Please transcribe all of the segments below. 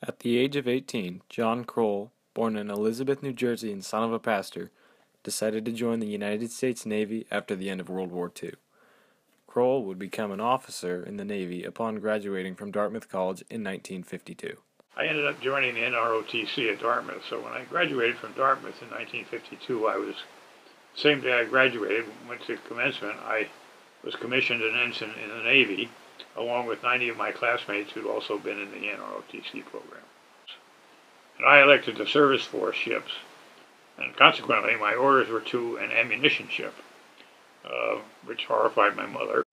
At the age of 18, John Crowell, born in Elizabeth, New Jersey and son of a pastor, decided to join the United States Navy after the end of World War II. Crowell would become an officer in the Navy upon graduating from Dartmouth College in 1952. I ended up joining the NROTC at Dartmouth, so when I graduated from Dartmouth in 1952, same day I graduated, went to commencement, I was commissioned an ensign in the Navy, along with 90 of my classmates who'd also been in the NROTC program. And I elected the service force ships, and consequently my orders were to an ammunition ship, which horrified my mother.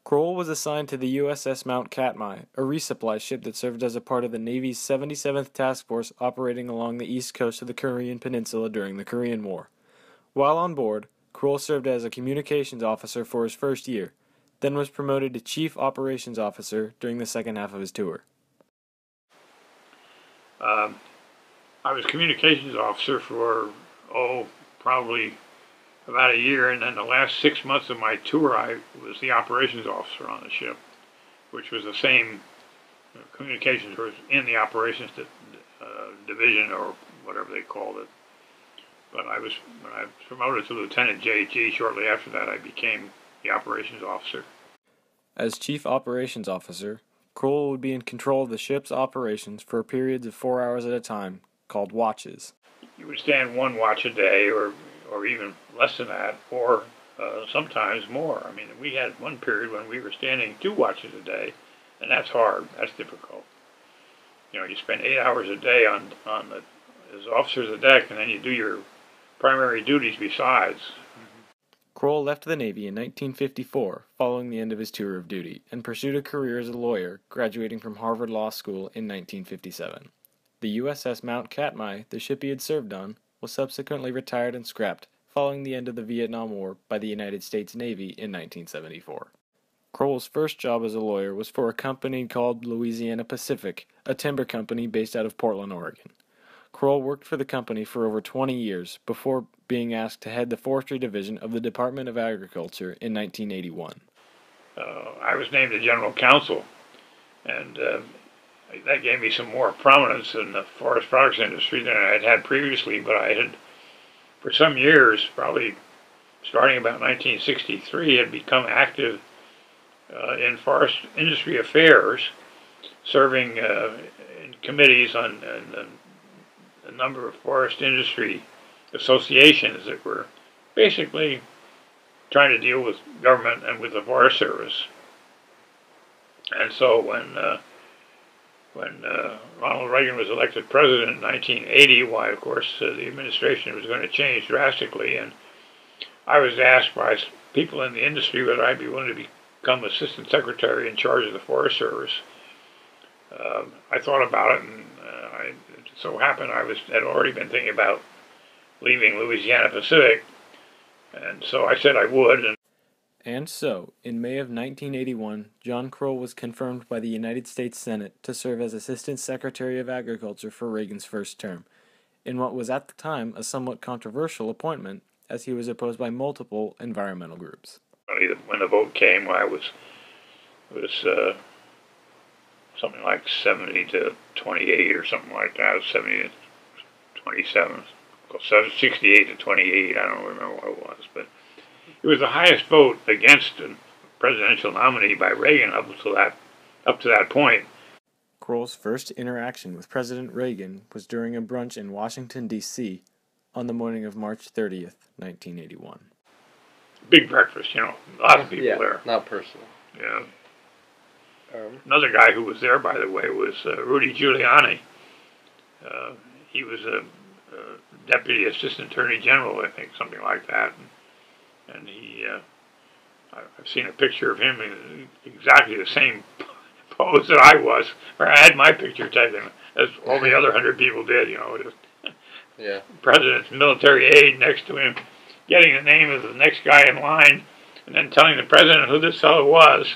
Crowell was assigned to the USS Mount Katmai, a resupply ship that served as a part of the Navy's 77th Task Force operating along the east coast of the Korean Peninsula during the Korean War. While on board, Crowell served as a communications officer for his first year, then was promoted to Chief Operations Officer during the second half of his tour. I was communications officer for, probably about a year, and then the last 6 months of my tour I was the operations officer on the ship, which was the same communications was in the operations division or whatever they called it. But when I was promoted to Lieutenant JG, shortly after that I became the operations officer. As Chief Operations Officer, Crowell would be in control of the ship's operations for periods of 4 hours at a time, called watches. You would stand one watch a day, or even less than that, or sometimes more. I mean, we had one period when we were standing 2 watches a day, and that's hard. That's difficult. You know, you spend 8 hours a day as officers of the deck, and then you do your primary duties besides. Crowell left the Navy in 1954, following the end of his tour of duty, and pursued a career as a lawyer, graduating from Harvard Law School in 1957. The USS Mount Katmai, the ship he had served on, was subsequently retired and scrapped, following the end of the Vietnam War by the United States Navy in 1974. Crowell's first job as a lawyer was for a company called Louisiana Pacific, a timber company based out of Portland, Oregon. Crowell worked for the company for over 20 years before being asked to head the forestry division of the Department of Agriculture in 1981. I was named the general counsel, and that gave me some more prominence in the forest products industry than I had had previously, but I had, for some years, probably starting about 1963, had become active in forest industry affairs, serving in committees on a number of forest industry associations that were basically trying to deal with government and with the Forest Service. And so when Ronald Reagan was elected president in 1980, why, of course, the administration was going to change drastically, and I was asked by people in the industry whether I'd be willing to become assistant secretary in charge of the Forest Service. I thought about it, and it so happened I had already been thinking about leaving Louisiana Pacific, and so I said I would. And so, in May of 1981, John Crowell was confirmed by the United States Senate to serve as Assistant Secretary of Agriculture for Reagan's first term, in what was at the time a somewhat controversial appointment, as he was opposed by multiple environmental groups. When the vote came, I was something like 70 to 28 or something like that, 70 to 27, 68 to 28, I don't remember what it was, but it was the highest vote against a presidential nominee by Reagan up to that point. Crowell's first interaction with President Reagan was during a brunch in Washington, D.C. on the morning of March 30th, 1981. Big breakfast, a lot of people there. Not personal. Yeah. Another guy who was there, by the way, was Rudy Giuliani. He was a Deputy Assistant Attorney General, I think, something like that. And I've seen a picture of him in exactly the same pose that I was, where I had my picture taken, as all the other 100 people did, Yeah. President's military aide next to him, getting the name of the next guy in line, and then telling the president who this fellow was.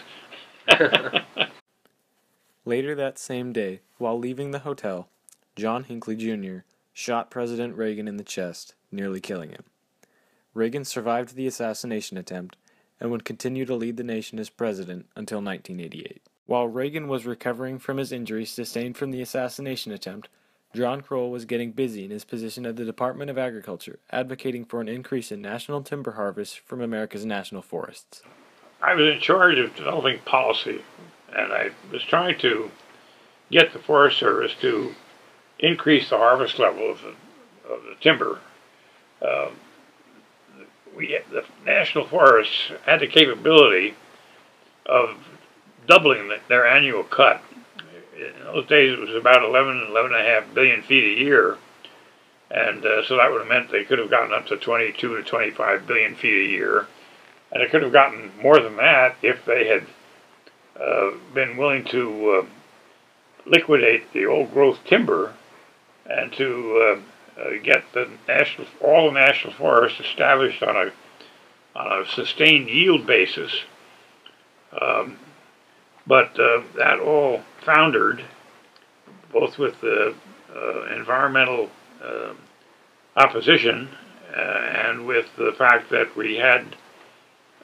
Later that same day, while leaving the hotel, John Hinckley Jr. shot President Reagan in the chest, nearly killing him. Reagan survived the assassination attempt and would continue to lead the nation as president until 1988. While Reagan was recovering from his injuries sustained from the assassination attempt, John Crowell was getting busy in his position at the Department of Agriculture, advocating for an increase in national timber harvest from America's national forests. I was in charge of developing policy, and I was trying to get the Forest Service to increase the harvest level of the timber. Um, the national forests had the capability of doubling their annual cut. In those days, it was about 11.5 billion feet a year, and so that would have meant they could have gotten up to 22 to 25 billion feet a year, and it could have gotten more than that if they had been willing to liquidate the old growth timber and to get all the national forests established on a sustained yield basis. But that all foundered, both with the environmental opposition and with the fact that we had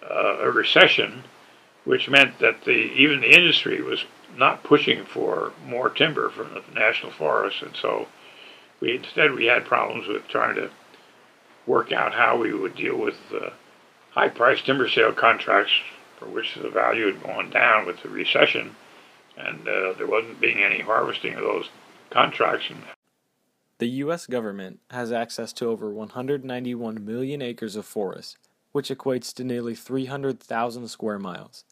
a recession, which meant that even the industry was not pushing for more timber from the national forests, and so instead we had problems with trying to work out how we would deal with high-priced timber sale contracts for which the value had gone down with the recession, and there wasn't being any harvesting of those contracts. The U.S. government has access to over 191 million acres of forest, which equates to nearly 300,000 square miles.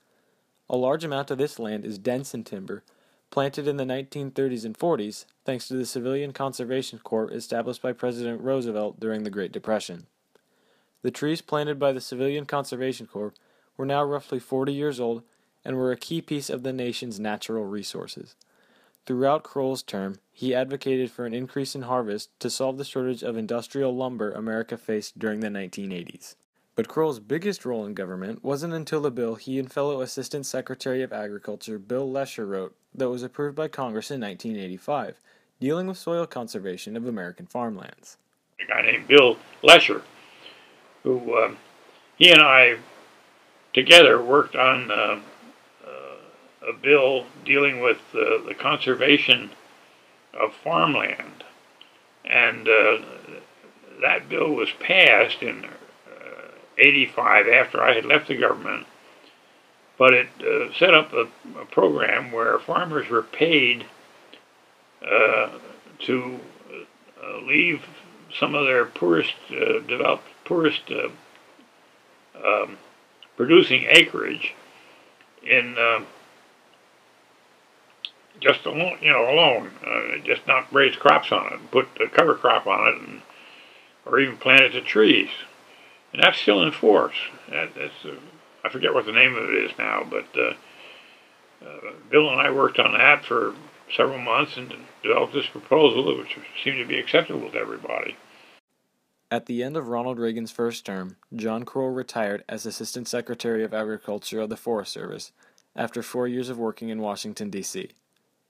A large amount of this land is dense in timber, planted in the 1930s and 40s thanks to the Civilian Conservation Corps established by President Roosevelt during the Great Depression. The trees planted by the Civilian Conservation Corps were now roughly 40 years old and were a key piece of the nation's natural resources. Throughout Crowell's term, he advocated for an increase in harvest to solve the shortage of industrial lumber America faced during the 1980s. But Crowell's biggest role in government wasn't until a bill he and fellow Assistant Secretary of Agriculture Bill Lesher wrote that was approved by Congress in 1985, dealing with soil conservation of American farmlands. A guy named Bill Lesher, who he and I together worked on a bill dealing with the conservation of farmland, and that bill was passed in '85 after I had left the government, but it set up a program where farmers were paid to leave some of their poorest producing acreage in just alone, just not raise crops on it, put a cover crop on it, or even plant it to trees. And that's still in force. I forget what the name of it is now, but Bill and I worked on that for several months and developed this proposal, which seemed to be acceptable to everybody. At the end of Ronald Reagan's first term, John Crowell retired as Assistant Secretary of Agriculture of the Forest Service after 4 years of working in Washington, D.C.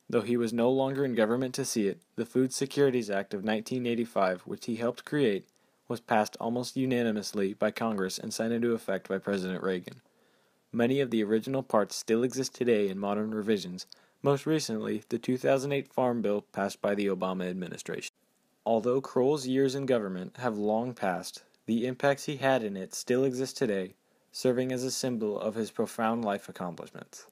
Though he was no longer in government to see it, the Food Securities Act of 1985, which he helped create, was passed almost unanimously by Congress and signed into effect by President Reagan. Many of the original parts still exist today in modern revisions, most recently the 2008 Farm Bill passed by the Obama administration. Although Crowell's years in government have long passed, the impacts he had in it still exist today, serving as a symbol of his profound life accomplishments.